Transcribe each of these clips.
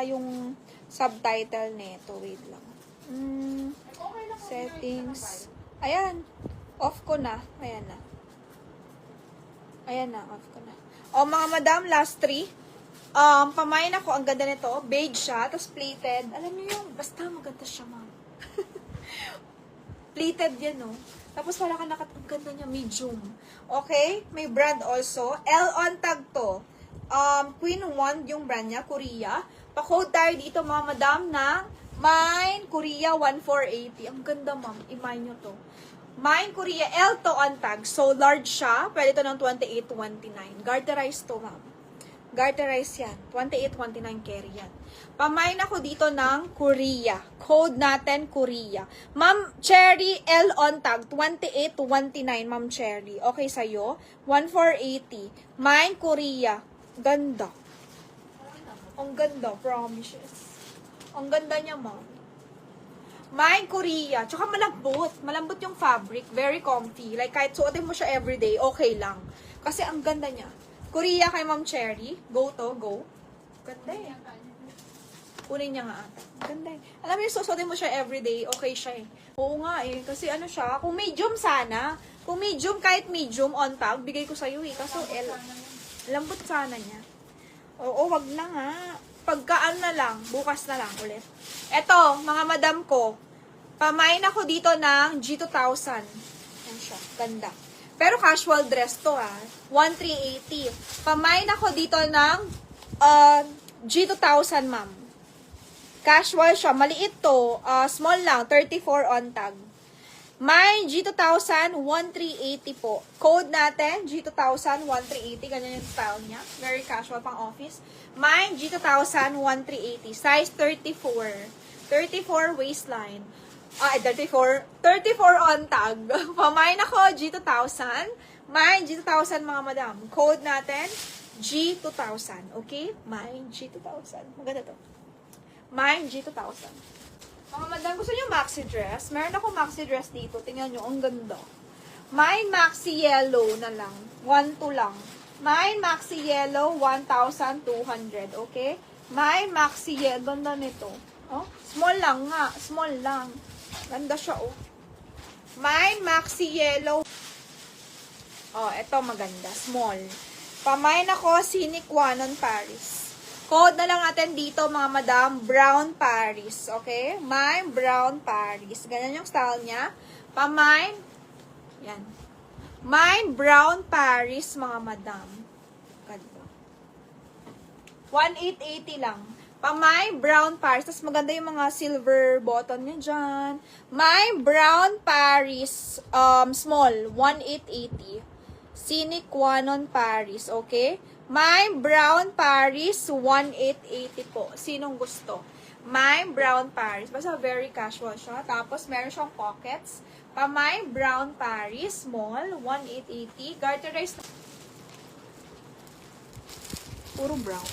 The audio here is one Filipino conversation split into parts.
yung subtitle nito. Wait lang. Settings. Ayan. Off ko na. Ayan na. Ayan na. Off ko na. O, mga madam, last 3. Pamain ako. Ang ganda nito. Beige siya. Tapos plated. Alam niyo yung, basta maganda siya, ma'am. Plated yan, no? Tapos wala ka ang ganda niya. Medium. Okay? May brand also. L on tag to. Queen Wand yung brand niya. Korea. Pa-code tayo dito, mga madam, ng Mine Korea 1480. Ang ganda, ma'am. I-mine nyo to. Mine Korea L to on tag. So, large siya. Pwede to ng 2829. Garterized to, ma'am. Garterized yan. 2829 carry yan. Pamain ako dito ng Korea. Code natin, Korea. Ma'am, Cherry L on tag. 2829, Ma'am Cherry. Okay sa'yo? 1480. Mine Korea. Ganda. Ang ganda, promises. Ang ganda niya, ma'am. Mine Korea. Tsaka malambot. Malambot yung fabric. Very comfy. Like, kahit suotin mo siya everyday, okay lang. Kasi ang ganda niya. Korea kay Ma'am Cherry. Go to, go. Ganda eh. Kunin niya nga ata. Ganda eh. Alam mo yung susuotin mo siya everyday, okay siya eh. Oo nga eh. Kasi ano siya, kung medium sana, kung medium, kahit medium on tag, bigay ko sa'yo eh. Kaso L. Lambot sana niya. Oo, wag na nga. Pagkaan na lang, bukas na lang ulit. Eto, mga madam ko, pamain ako dito ng G2000. Yan siya, ganda. Pero casual dress to ha. 1380. Pamain ako dito ng G2000, ma'am. Casual siya. Maliit to. Small lang. 34 on tag. May G2000, 1380 po. Code natin, G2000, 1380. Ganyan yung style niya. Very casual pang office. May G2000, 1380. Size 34. 34 waistline. 34 on tag. Pamain ako, G2000. May G2000, mga madam. Code natin, G2000. Okay? May G2000. Maganda to. May G2000. Mga madam, gusto nyo maxi dress? Meron ako maxi dress dito. Tingnan nyo, ang ganda. May maxi yellow na lang. 1-2 lang. May maxi yellow, 1,200. Okay? May maxi yellow. Ganda nito. Oh, small lang nga. Small lang. Ganda siya, oh. May maxi yellow. Oh, eto maganda. Small. Pamain ako, Scenic Wanon Paris. Code na lang natin dito, mga madam, Brown Paris. Okay? May Brown Paris. Ganyan yung style niya. Pamain. Yan. May Brown Paris, mga madam. Ganda. 1,880 lang. Pamay Brown Paris. Tapos maganda yung mga silver button niya dyan. May Brown Paris small. 1,880. Scenic Wanon Paris. Okay? May Brown Paris 1,880 po. Sinong gusto? May Brown Paris. Basta very casual siya. Tapos meron siyang pockets. Pamay Brown Paris small. 1,880. Garterized. Puro brown.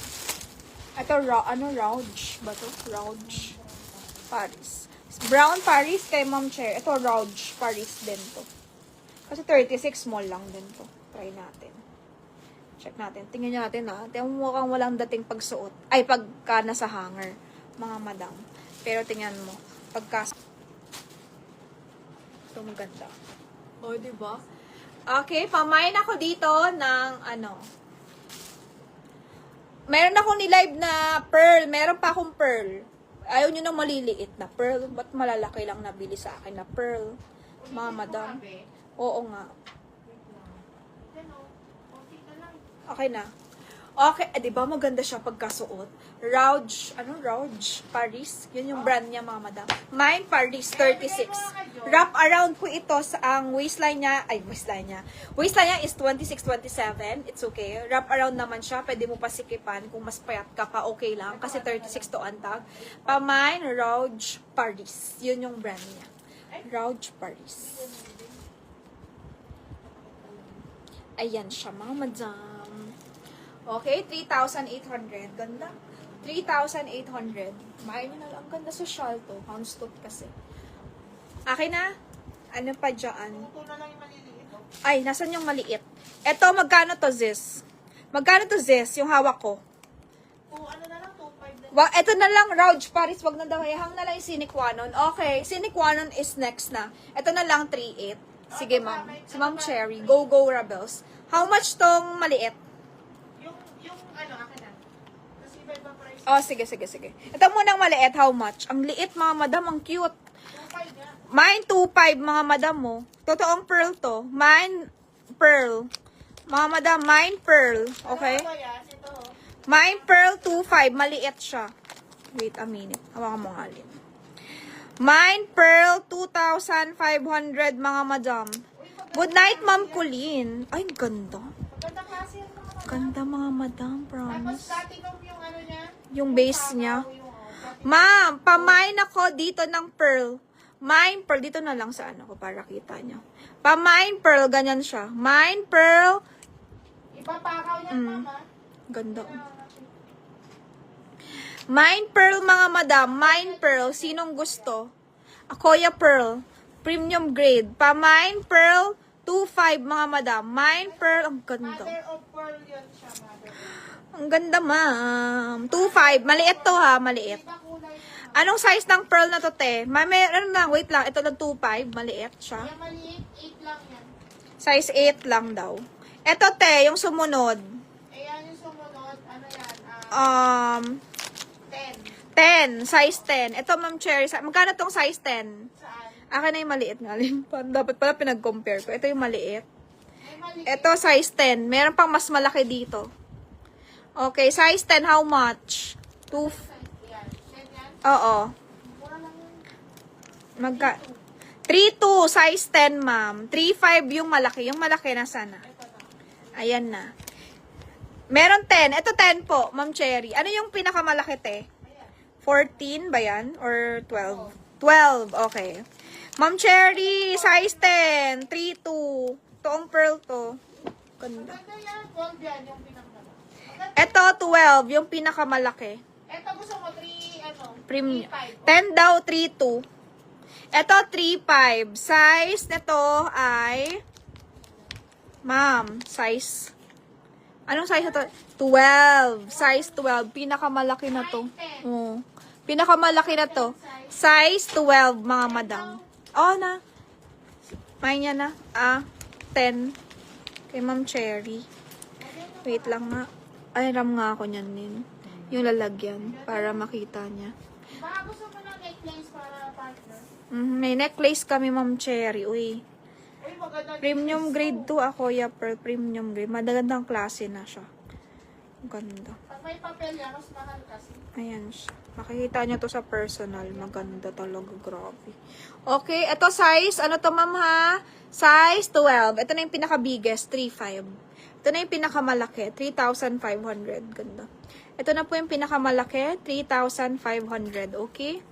Ito, Rouge ba to? Rouge Paris. Brown Paris kay Ma'am Cher. Ito, Rouge Paris din to. Kasi 36, small lang din to. Try natin. Check natin. Tingnan natin ha. Tingnan mo mukhang walang dating pagsuot. Ay, pagka nasa hanger. Mga madam. Pero tingnan mo. Pagka... Ito maganda. O, diba? Okay, pamain ako dito ng ano... Meron akong ni-live na pearl. Meron pa akong pearl. Ayaw nyo nang maliliit na pearl. Ba't malalaki lang nabili sa akin na pearl? Mga madam. Oo nga. Okay na. Okay, diba maganda siya pagkasuot? Rouge, Rouge Paris. Yun yung brand niya, mga madam. Mine Paris 36. Wrap around po ito sa ang waistline niya. Ay, waistline niya. Waistline niya is 26-27. It's okay. Wrap around naman siya. Pwede mo pasikipan. Kung mas payat ka pa, okay lang. Kasi 36 to antag. Mine Rouge Paris. Yun yung brand niya. Rouge Paris. Ayan siya, mga madam. Okay, 3,800. Ganda. 3,800. Main nyo na lang. Ganda sa shawl to. Houndstooth kasi. Akin na. Ano pa dyan? Ay, nasan yung maliit? Eto, magkano to, Ziz? Magkano to, Ziz? Yung hawak ko. 2, ano na lang, 2,500 na Eto na lang, Rouge Paris, wag na daw. Hang na lang yung Siniquanon. Okay, Siniquanon is next na. Eto na lang, 3.8. Sige, ma'am. Si Ma'am Cherry. Go, go, Rebels. How much tong maliit? Yung akin na. Kasi iba price. Oh, sige, sige, sige. Ito munang maliit, how much? Ang liit, mga madam, ang cute. 2.5 niya. Mine 2.5, mga madam mo. Totoong pearl to. Mine pearl. Mga madam, mine pearl. Okay? Ano ba yan? Ito. Mine pearl 2.5, maliit siya. Wait a minute. Hawakan mo nga alin. Mine pearl 2,500, mga madam. Good night, Ma'am Colleen. Ay, ganda. Magandang klase yan mga madam. Ganda, mga madam, Tapos promise. platinum yung ano niya. Yung base niya. Platinum. Ma'am, pamine ako dito ng pearl. Mine pearl, dito na lang sa ano ko para kita niyo. Pamine pearl, ganyan siya. Mine pearl, Ipapakaw niya, mama. ganda. Mine pearl, mga madam. Mine pearl, sinong gusto? Akoya pearl, premium grade. Pamine pearl, 2.5, mga madam. Mine pearl, ang ganda. Mother of pearl yun siya, mother. Ang ganda, ma'am. 2.5, maliit to ha, maliit. Iba kulay niya. Anong size ng pearl na to, te? Ano lang, wait lang. Ito lang 2.5, maliit siya. Yung maliit, 8 lang yan. Size 8 lang daw. Ito, te, yung sumunod. Eh, yan yung sumunod. Ano yan? 10. 10. Size 10. Ito, Ma'am Cherry. Magkano tong size 10? Saan? Akin na yung maliit nga. Dapat pala pinag-compare ko. Ito yung maliit. May maliit. Ito, size 10. Meron pang mas malaki dito. Okay, size 10, how much? 2. Yan. 10 yan. Oo. Mura lang yun. 3.2, size 10, ma'am. 3.5 yung malaki. Yung malaki na sana. Ito na. Ayan na. Meron 10. Ito 10 po, Ma'am Cherry. Ano yung pinakamalaki, te? Ayan. 14 ba yan? Or 12? 12, okay. Ma'am Cherry, size 10. 3.2. Toong pearl to. Ganda. Maganda yan. 12 yan yung pinakamalaki. Maganda. Ito, 12. Yung pinakamalaki. Ito gusto mo 3, Premium. 3.5. 10 daw, 3.2. Ito, 3.5. Size nito ay... Ma'am, size... Anong size ito? 12. Size 12. Pinakamalaki na to. Oh. Pinakamalaki na to. Size 12, mga madam. Oh, na. May niya na. 10. Kay Ma'am Cherry. Wait lang nga. Ay, ram nga ako niyan din. Yung lalagyan. Para makita niya. Baka gusto mo ng necklace para partner. May necklace kami, Ma'am Cherry. Uy. Uy, maganda. Premium grade to ako. Yeah, per premium grade. Magandang klase na siya. Ganda. Pag may papel yan, mas mahal kasi. Ayan siya. Makikita nyo to sa personal. Maganda talaga. Grabe. Okay. Ito size. Ano to, ma'am, ha? Size 12. Ito na yung pinaka-biggest. 3.5. Ito na yung pinakamalaki. 3,500. Ganda. Ito na po yung pinakamalaki. 3,500. Okay?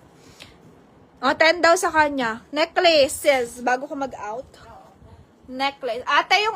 O, 10 daw sa kanya. Necklaces. Bago ko mag-out. Necklace. Ate, yung